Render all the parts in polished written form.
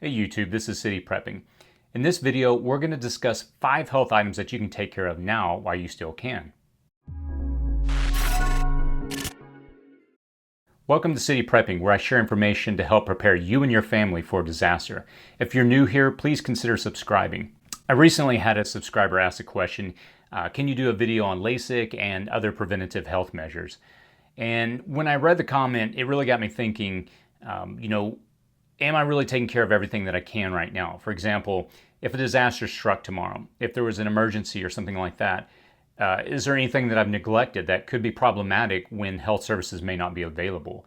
Hey YouTube, this is City Prepping. In this video, we're going to discuss 5 health items that you can take care of now while you still can. Welcome to City Prepping, where I share information to help prepare you and your family for a disaster. If you're new here, please consider subscribing. I recently had a subscriber ask a question, can you do a video on LASIK and other preventative health measures? And when I read the comment, it really got me thinking, am I really taking care of everything that I can right now? For example, if a disaster struck tomorrow, if there was an emergency or something like that, is there anything that I've neglected that could be problematic when health services may not be available?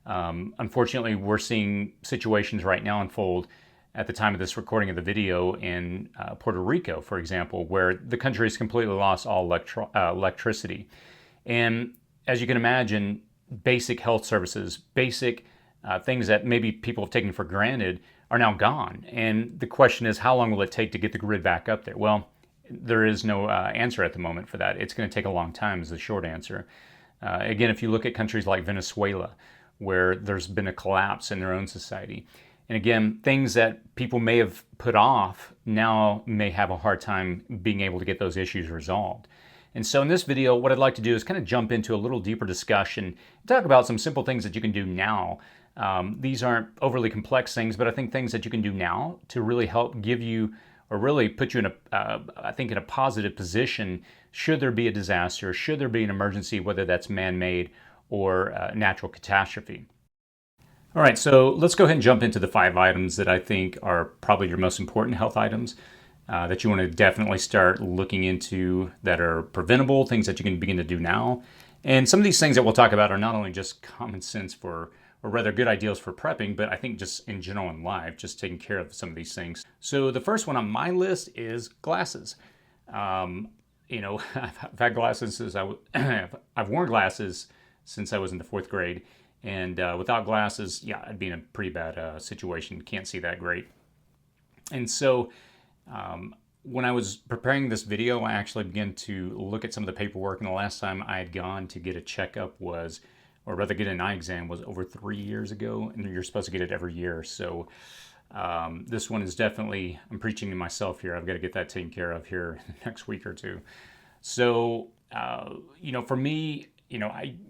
Unfortunately, we're seeing situations right now unfold at the time of this recording of the video in Puerto Rico, for example, where the country has completely lost all electricity. And as you can imagine, basic health services, basic things that maybe people have taken for granted are now gone. And the question is, how long will it take to get the grid back up there? Well, there is no answer at the moment for that. It's going to take a long time is the short answer. Again, if you look at countries like Venezuela, where there's been a collapse in their own society. And again, things that people may have put off now may have a hard time being able to get those issues resolved. And so in this video, what I'd like to do is kind of jump into a little deeper discussion, talk about some simple things that you can do now. These aren't overly complex things, but I think things that you can do now to really help give you or really put you in in a positive position should there be a disaster, should there be an emergency, whether that's man-made or a natural catastrophe. All right, so let's go ahead and jump into the 5 items that I think are probably your most important health items that you want to definitely start looking into that are preventable, things that you can begin to do now. And some of these things that we'll talk about are not only just common sense or rather good ideas for prepping, but I think just in general in life, just taking care of some of these things. So the first one on my list is glasses. I've had glasses since I've worn glasses since I was in the 4th grade. And without glasses, yeah, I'd be in a pretty bad situation. Can't see that great. And so when I was preparing this video, I actually began to look at some of the paperwork. And the last time I had gone to get a checkup was, or rather get an eye exam, was over 3 years ago. And you're supposed to get it every year. So this one is definitely, I'm preaching to myself here. I've got to get that taken care of here next week or two. So, for me,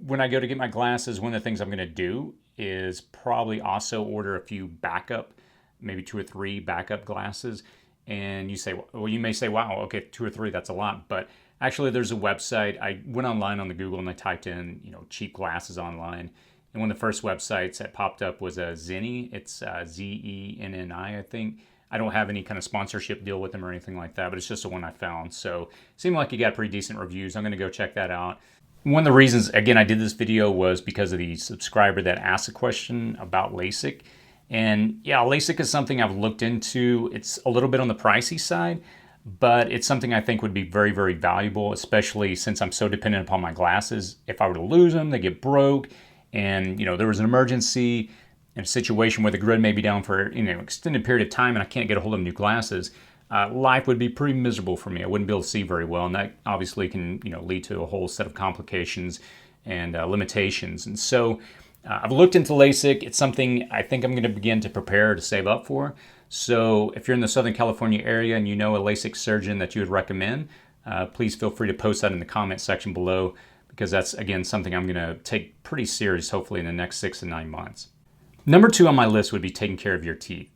when I go to get my glasses, one of the things I'm going to do is probably also order a few backup, maybe 2 or 3 backup glasses. And you may say, wow, okay, 2 or 3, that's a lot. But actually, there's a website. I went online on the Google and I typed in, cheap glasses online. And one of the first websites that popped up was Zenni. It's Zenni, I think. I don't have any kind of sponsorship deal with them or anything like that, but it's just the one I found. So it seemed like you got pretty decent reviews. I'm going to go check that out. One of the reasons, again, I did this video was because of the subscriber that asked a question about LASIK. And yeah, LASIK is something I've looked into. It's a little bit on the pricey side, but it's something I think would be very, very valuable, especially since I'm so dependent upon my glasses. If I were to lose them, they get broke, and there was an emergency in a situation where the grid may be down for an extended period of time and I can't get a hold of new glasses, life would be pretty miserable for me. I wouldn't be able to see very well, and that obviously can lead to a whole set of complications and limitations. And so I've looked into LASIK. It's something I think I'm going to begin to prepare to save up for. So if you're in the Southern California area and you know a LASIK surgeon that you would recommend, please feel free to post that in the comment section below, because that's, again, something I'm going to take pretty serious, hopefully in the next 6 to 9 months. Number 2 on my list would be taking care of your teeth.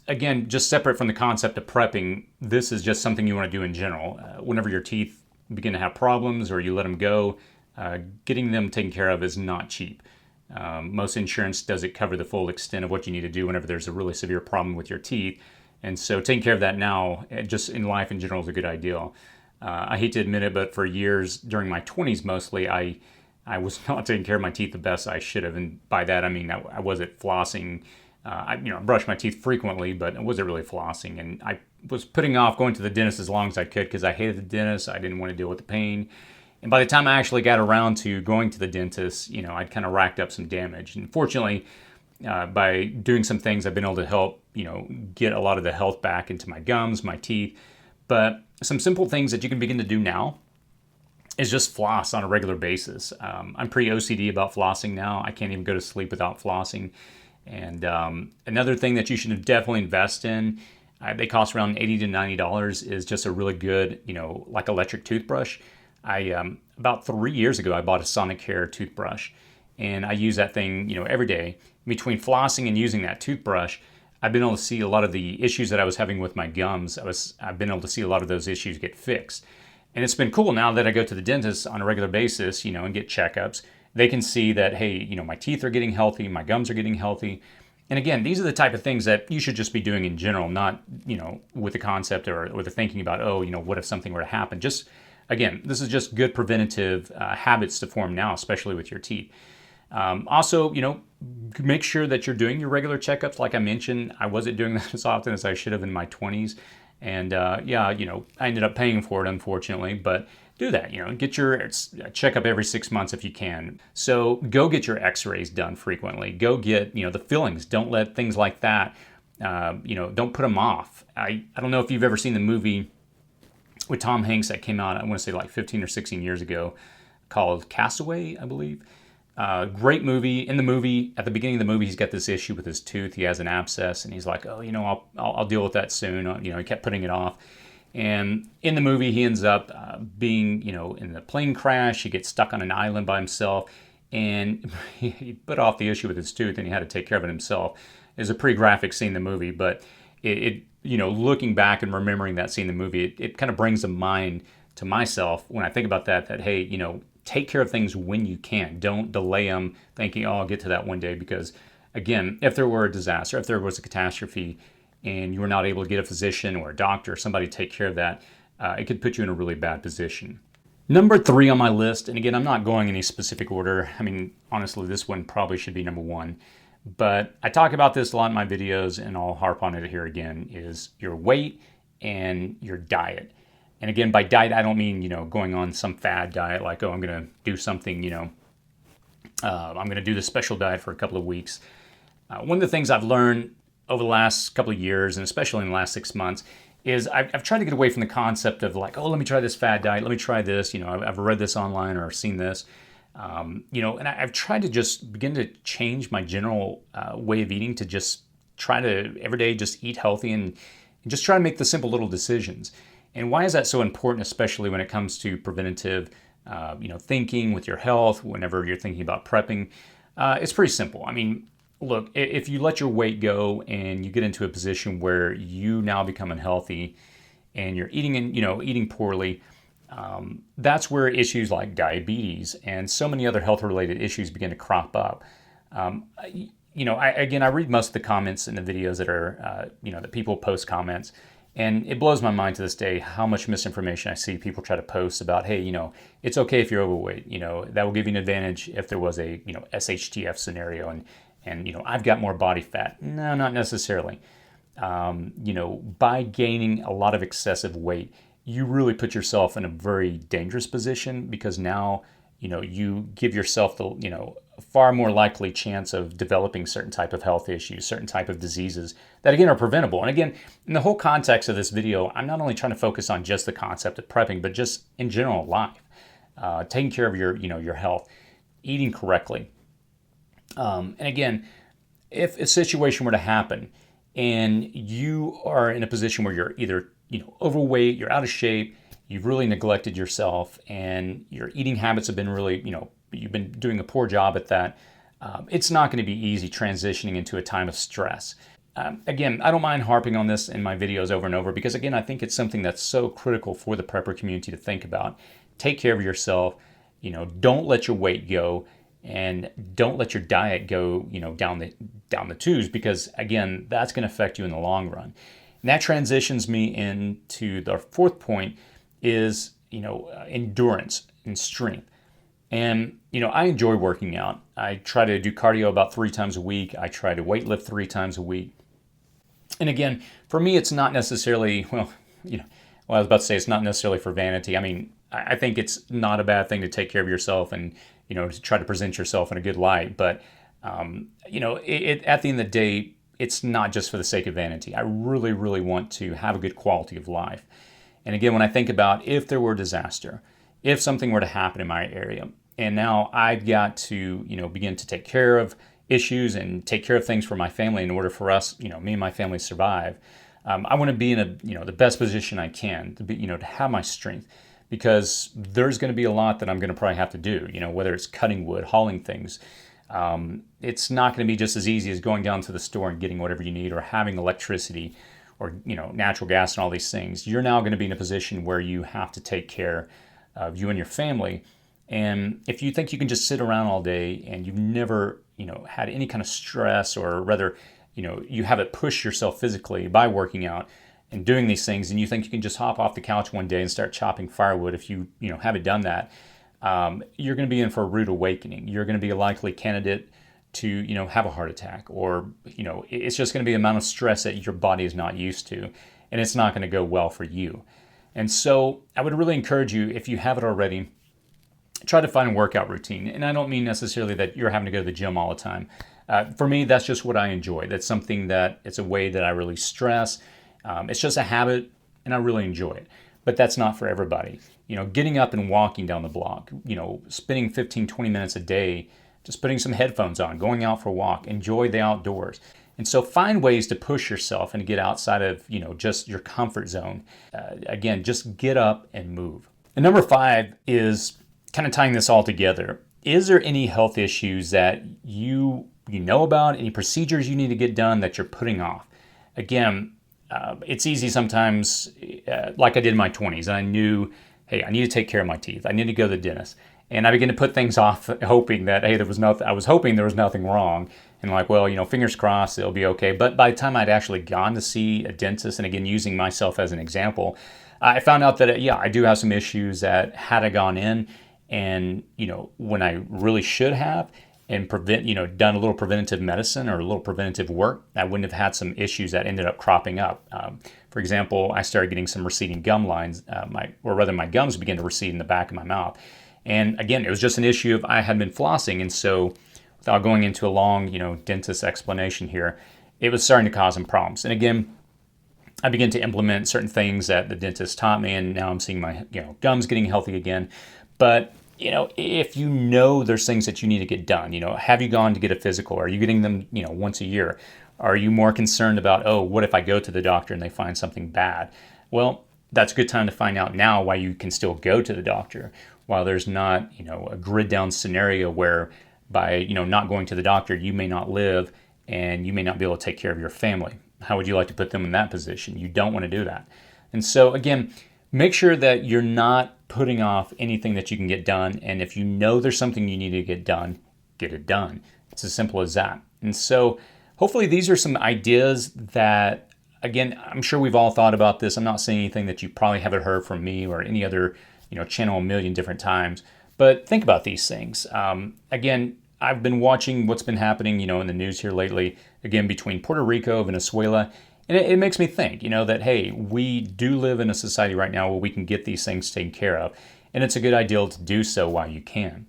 Again, just separate from the concept of prepping, this is just something you want to do in general. Whenever your teeth begin to have problems or you let them go, getting them taken care of is not cheap. Most insurance doesn't cover the full extent of what you need to do whenever there's a really severe problem with your teeth. And so taking care of that now, just in life in general, is a good idea. I hate to admit it, but for years, during my 20s mostly, I was not taking care of my teeth the best I should have. And by that, I mean, I wasn't flossing. I brushed my teeth frequently, but I wasn't really flossing. And I was putting off going to the dentist as long as I could because I hated the dentist. I didn't want to deal with the pain. And by the time I actually got around to going to the dentist, I'd kind of racked up some damage. And fortunately, by doing some things, I've been able to help, get a lot of the health back into my gums, my teeth. But some simple things that you can begin to do now is just floss on a regular basis. I'm pretty OCD about flossing now. I can't even go to sleep without flossing. And another thing that you should definitely invest in, they cost around $80 to $90, is just a really good, like electric toothbrush. About 3 years ago, I bought a Sonicare toothbrush, and I use that thing, every day. Between flossing and using that toothbrush, I've been able to see a lot of the issues that I was having with my gums. I've been able to see a lot of those issues get fixed. And it's been cool now that I go to the dentist on a regular basis, and get checkups. They can see that, hey, my teeth are getting healthy, my gums are getting healthy. And again, these are the type of things that you should just be doing in general, not, with the concept or the thinking about, what if something were to happen? Just, again, this is just good preventative habits to form now, especially with your teeth. Also, make sure that you're doing your regular checkups. Like I mentioned, I wasn't doing that as often as I should have in my 20s. And I ended up paying for it, unfortunately. But do that, get your checkup every 6 months if you can. So go get your x-rays done frequently. Go get, the fillings. Don't let things like that, don't put them off. I don't know if you've ever seen the movie with Tom Hanks that came out, I want to say like 15 or 16 years ago, called Castaway, I believe. Great movie. In the movie, at the beginning of the movie, he's got this issue with his tooth. He has an abscess, and he's like, I'll deal with that soon. He kept putting it off. And in the movie, he ends up being, in the plane crash. He gets stuck on an island by himself, and he put off the issue with his tooth, and he had to take care of it himself. It's a pretty graphic scene in the movie, but it looking back and remembering that scene in the movie, it kind of brings to mind to myself when I think about that, hey, take care of things when you can. Don't delay them thinking, I'll get to that one day. Because, again, if there were a disaster, if there was a catastrophe, and you were not able to get a physician or a doctor or somebody to take care of that, it could put you in a really bad position. Number 3 on my list, and again, I'm not going any specific order. I mean, honestly, this one probably should be number 1. But I talk about this a lot in my videos, and I'll harp on it here again, is your weight and your diet. And again, by diet, I don't mean, going on some fad diet like, I'm going to do something, I'm going to do this special diet for a couple of weeks. One of the things I've learned over the last couple of years, and especially in the last 6 months, is I've tried to get away from the concept of like, let me try this fad diet, let me try this, I've read this online or seen this, and I've tried to just begin to change my general way of eating to just try to every day just eat healthy and just try to make the simple little decisions. And why is that so important, especially when it comes to preventative, thinking with your health, whenever you're thinking about prepping? It's pretty simple. I mean, look, if you let your weight go and you get into a position where you now become unhealthy and you're eating and eating poorly, that's where issues like diabetes and so many other health-related issues begin to crop up. I read most of the comments in the videos that are, that people post comments, and it blows my mind to this day how much misinformation I see people try to post about, hey, it's okay if you're overweight, that will give you an advantage if there was a, SHTF scenario, and I've got more body fat. No, not necessarily. By gaining a lot of excessive weight, you really put yourself in a very dangerous position, because now, you give yourself the, far more likely chance of developing certain type of health issues, certain type of diseases that, again, are preventable. And again, in the whole context of this video, I'm not only trying to focus on just the concept of prepping, but just in general life, taking care of your health, eating correctly. And again, if a situation were to happen and you are in a position where you're either, overweight, you're out of shape, you've really neglected yourself, and your eating habits have been really, you've been doing a poor job at that, it's not going to be easy transitioning into a time of stress. Again, I don't mind harping on this in my videos over and over, because again, I think it's something that's so critical for the prepper community to think about. Take care of yourself, don't let your weight go, and don't let your diet go, down the tubes, because again, that's going to affect you in the long run. And that transitions me into the 4th point is, endurance and strength. And, I enjoy working out. I try to do cardio about 3 times a week. I try to weight lift 3 times a week. And again, for me, it's not necessarily, I was about to say it's not necessarily for vanity. I mean, I think it's not a bad thing to take care of yourself and, to try to present yourself in a good light. But, at the end of the day, it's not just for the sake of vanity. I really, really want to have a good quality of life. And again, when I think about if there were a disaster, if something were to happen in my area, and now I've got to, begin to take care of, issues and take care of things for my family in order for us, me and my family survive. I want to be in the best position I can to be, to have my strength, because there's going to be a lot that I'm going to probably have to do, whether it's cutting wood, hauling things. It's not going to be just as easy as going down to the store and getting whatever you need, or having electricity or, natural gas and all these things. You're now going to be in a position where you have to take care of you and your family. And if you think you can just sit around all day and you've never, had any kind of stress, or rather, you haven't pushed yourself physically by working out and doing these things, and you think you can just hop off the couch one day and start chopping firewood, if you, haven't done that, you're going to be in for a rude awakening. You're going to be a likely candidate to, have a heart attack, or, it's just going to be an amount of stress that your body is not used to, and it's not going to go well for you. And so I would really encourage you, if you haven't already, try to find a workout routine. And I don't mean necessarily that you're having to go to the gym all the time. For me, that's just what I enjoy. That's something that it's a way that I really stress. It's just a habit, and I really enjoy it. But that's not for everybody. Getting up and walking down the block, spending 15, 20 minutes a day, just putting some headphones on, going out for a walk, enjoy the outdoors. And so find ways to push yourself and to get outside of, just your comfort zone. Again, just get up and move. And number 5 is kind of tying this all together. Is there any health issues that you know about, any procedures you need to get done that you're putting off? Again, it's easy sometimes, like I did in my 20s. I knew, hey, I need to take care of my teeth. I need to go to the dentist. And I began to put things off, hoping that, hey, I was hoping there was nothing wrong. And like, well, fingers crossed, it'll be okay. But by the time I'd actually gone to see a dentist, and again, using myself as an example, I found out that, I do have some issues that had I gone in and, when I really should have, and done a little preventative medicine or a little preventative work, I wouldn't have had some issues that ended up cropping up. For example, I started getting some receding gum lines, my gums began to recede in the back of my mouth. And again, it was just an issue of I had been flossing. And so without going into a long, dentist explanation here, it was starting to cause some problems. And again, I began to implement certain things that the dentist taught me, and now I'm seeing my, gums getting healthy again. But if there's things that you need to get done, have you gone to get a physical? Are you getting them, once a year? Are you more concerned about, what if I go to the doctor and they find something bad? Well, that's a good time to find out now why you can still go to the doctor, while there's not, a grid down scenario where by, not going to the doctor, you may not live and you may not be able to take care of your family. How would you like to put them in that position? You don't want to do that. And so again, make sure that you're not putting off anything that you can get done. And if there's something you need to get done, get it done. It's as simple as that. And so hopefully these are some ideas that, again, I'm sure we've all thought about this. I'm not saying anything that you probably haven't heard from me or any other, channel a million different times, but think about these things. Again, I've been watching what's been happening, in the news here lately, again, between Puerto Rico, Venezuela. And it makes me think, that, hey, we do live in a society right now where we can get these things taken care of. And it's a good idea to do so while you can.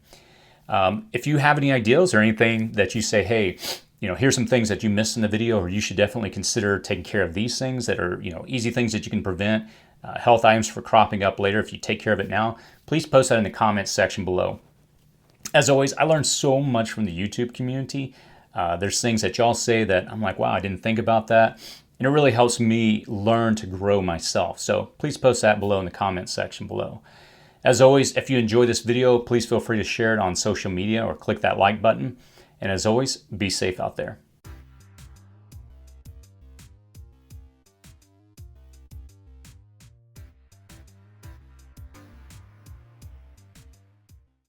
If you have any ideas or anything that you say, hey, here's some things that you missed in the video, or you should definitely consider taking care of these things that are, easy things that you can prevent, health items for cropping up later if you take care of it now, please post that in the comments section below. As always, I learned so much from the YouTube community. There's things that y'all say that I'm like, wow, I didn't think about that. And it really helps me learn to grow myself. So please post that below in the comments section below. As always, if you enjoy this video, please feel free to share it on social media or click that like button. And as always, be safe out there.